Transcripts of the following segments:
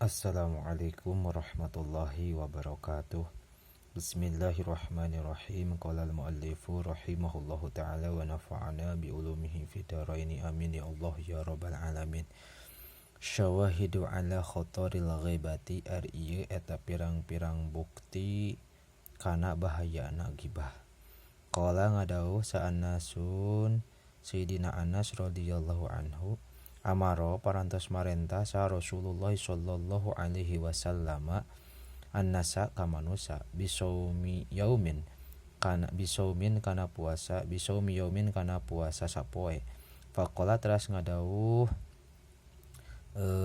Assalamualaikum warahmatullahi wabarakatuh. Bismillahirrahmanirrahim. Qala al-muallifu rahimahullahu ta'ala wa nafa'ana bi ulumihi fid dharaini amin ya Allah ya rabbal alamin. Syawahidu ala khataril ghibati arieu eta pirang-pirang bukti kana bahayana gibah. Qala ngadauh sa'annasun Sayyidina Anas radhiyallahu anhu amaro parantos marentah sa Rasulullah sallallahu alaihi wasallam annasa ka manusa bisaumi yaumin kana puasa sapoe. Faqala teras ngadauh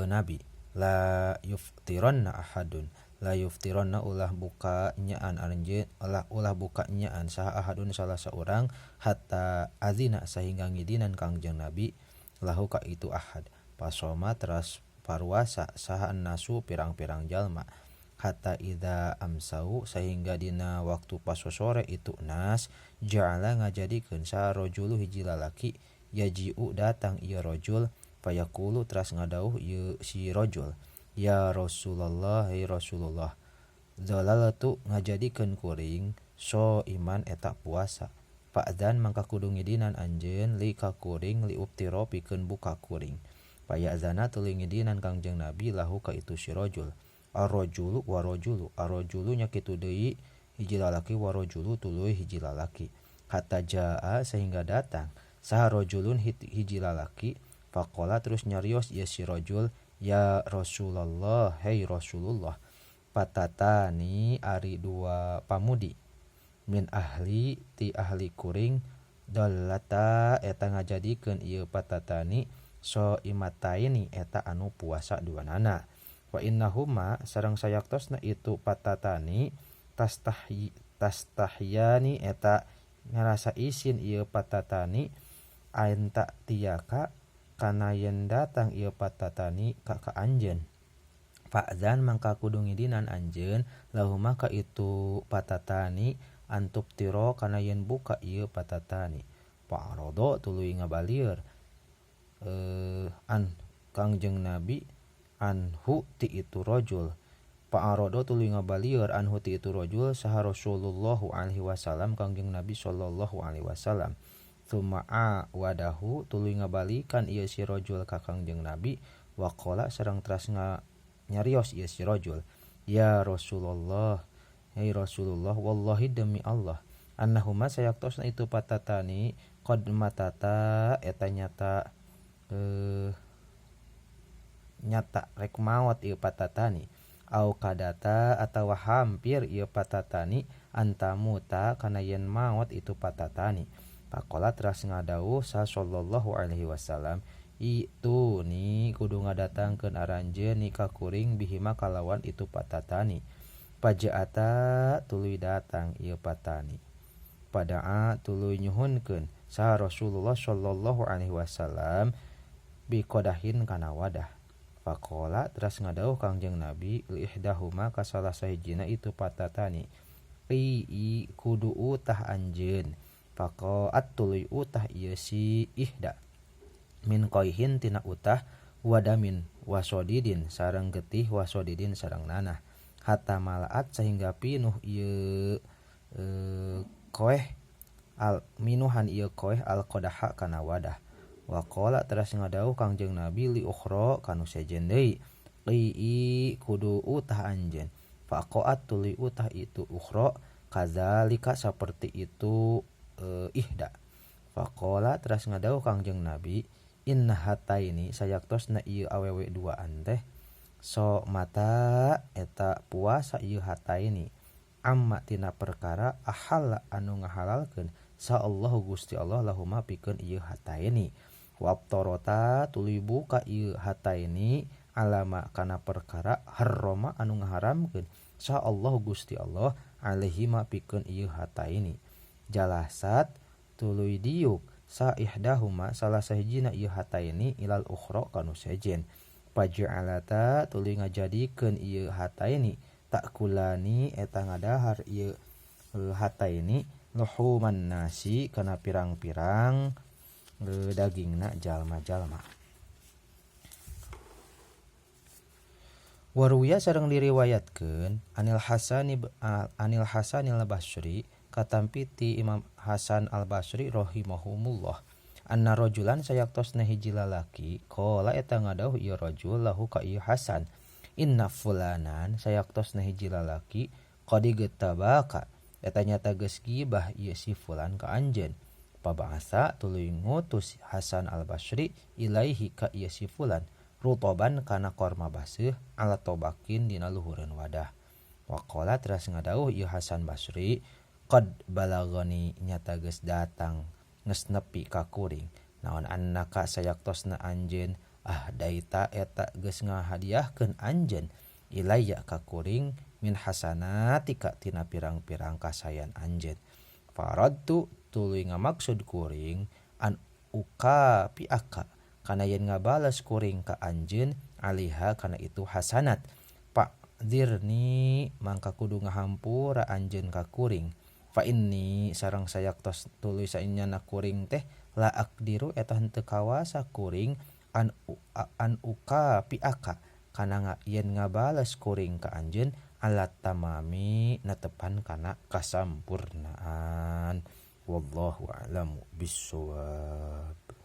Nabi la yuftironna ahadun la yuftironna ulah buka nyaan saha ahadun salah seorang hatta azina sehingga ngidinan Kangjeng Nabi lahu ka itu ahad. Pasoma teras paruasa saha nasu pirang-pirang jalma hatta idza amsau sehingga dina waktu paso sore itu nas ja'ala ngajadikeun sa rajulu hiji lalaki yaji'u datang ieu rajul fayaqulu teras ngadauh ieu si rajul ya Rasulullah hai Rasulullah zalalatu ngajadikeun kuring so iman eta puasa Fa'dzan mangka kudu ngidinan anjeun li ka kuring li uftiro pikeun buka kuring. Fayazana tuluy ngidinan Kangjeng Nabi lahu ka itu si rajul. Ar-rajulu wa rajulu. Ar-rajulu nya kitu deui hiji lalaki wa rajulu tuluy hiji lalaki. Hatta jaa sehingga datang saha rajulun hiji lalaki faqala terus nyarios ieu si rajul ya Rasulullah hai Rasulullah patatani ari dua pamudi min ahli ti ahli kuring dallata eta ngajadikeun ieu patatani so imataini eta anu puasa duanana wa innahuma sareng sayaktosna itu patatani tastahyani eta ngarasa isin ieu patatani anta tiaka kana yen datang ieu patatani ka anjeun. Fa'zan mangka kudu ngidinan anjeun lahuma ka itu patatani antub tiro kana yen buka ieu patatani. Pa'rodo tuluy ngabalieur Kangjeng Nabi anhu ti itu rajul. Pa'rodo tuluy ngabalieur anhu ti itu rajul saha Rasulullah alaihi wasallam Kangjeng Nabi sallallahu alaihi wasallam. Tsumma'a wadahu tuluy ngabalikan ieu si rajul ka Kangjeng Nabi waqala sareng teras nyarios ieu si rajul ya Rasulullah hai Rasulullah wallahi demi Allah annahuma sayaktosna itu patatani qad matata eta nyata rek maot ieu patatani au kadata atawa hampir ieu patatani antamuta kana yen maot itu patatani. Faqala teras ngadauh sa sallallahu alaihi wasallam itu ni kudu ngadatangkeun aranjeun ni ka kuring bihima kalawan itu patatani. Pajaata tuluy datang ieu patani. Padaa tuluy nyuhunkeun sa Rasulullah sallallahu alaihi wasallam bi qadahin kana wadah. Faqala teras ngadauh Kangjeng Nabi li ihdahuma ka salah sahijina itu patatani. Qi kudu utah anjeun. Faqaat tuluy utah ieu si ihda. Min qaihin tina utah wadamin wasodidin sareng getih wasodidin sareng nanah. Hatta malaat sehingga pinuh ieu koeh al minuhan ieu koeh al qadaha kana wadah. Wa qala teras ngadauh Kangjeng Nabi li ukhra kanu sejen deui qi kudu utah anjeun. Faqaat tuluy utah itu ukhra kadzalika saperti itu ihda. Faqala teras ngadauh Kangjeng Nabi inna hataini sayaktosna ieu awewe duaan teh so mata eta puasa ieu hataini amma tina perkara ahalla anu ngahalalkeun sa Allah Gusti Allah lahuma pikeun ieu hataini wa abtarota tuluy buka ieu hataini alama kana perkara harrama anu ngaharamkeun sa Allah Gusti Allah alaihi ma pikeun ieu hataini. Jalasat tuluy diuk sa ihdahuma salah sahijina ieu hataini ilal ukhra kanu sejen. Paja'alata tuluy ngajadikeun ieu hataini takulani eta ngadahar ieu hataini luhuman nasi kana pirang-pirang dagingna jalma-jalma. Waruya sareng diriwayatkeun Anil Hasanil Basri katampi ti Imam Hasan Al Basri rahimahumullah anna rajulan sayaktosna hiji lalaki qala eta ngadawuh ieu rajul lahu ka ieu Hasan inna fulanan sayaktosna hiji lalaki qad getabaka eta nyata geus gibah ieu si fulan ka anjeun pabahasa tuluy ngutus Hasan Al Basri ilaihi ka ieu si fulan rutoban kana korma baseuh ala tobakin dina luhureun wadah. Waqala teras ngadawuh ieu Hasan Basri qad balagani nyata geus datang geus nepi ka kuring naon annaka sayaktosna anjeun daita eta geus ngahadiahkeun anjeun ilayya ka kuring min hasanatika tina pirang-pirang kasayan anjeun. Faradtu tuluy ngamaksud kuring an uka piaka kana yen ngabales kuring ka anjeun aliha kana itu hasanat pak dirni mangka kudu ngahampura anjeun ka kuring fa inni sareng sayaktos tuluy saenyana kuring teh la akdiru eta henteu kawasa kuring an uka piaka kana yen ngabales kuring ka anjeun alat tamami netepan kana kasampurnaan wallahu a'lamu bissawab.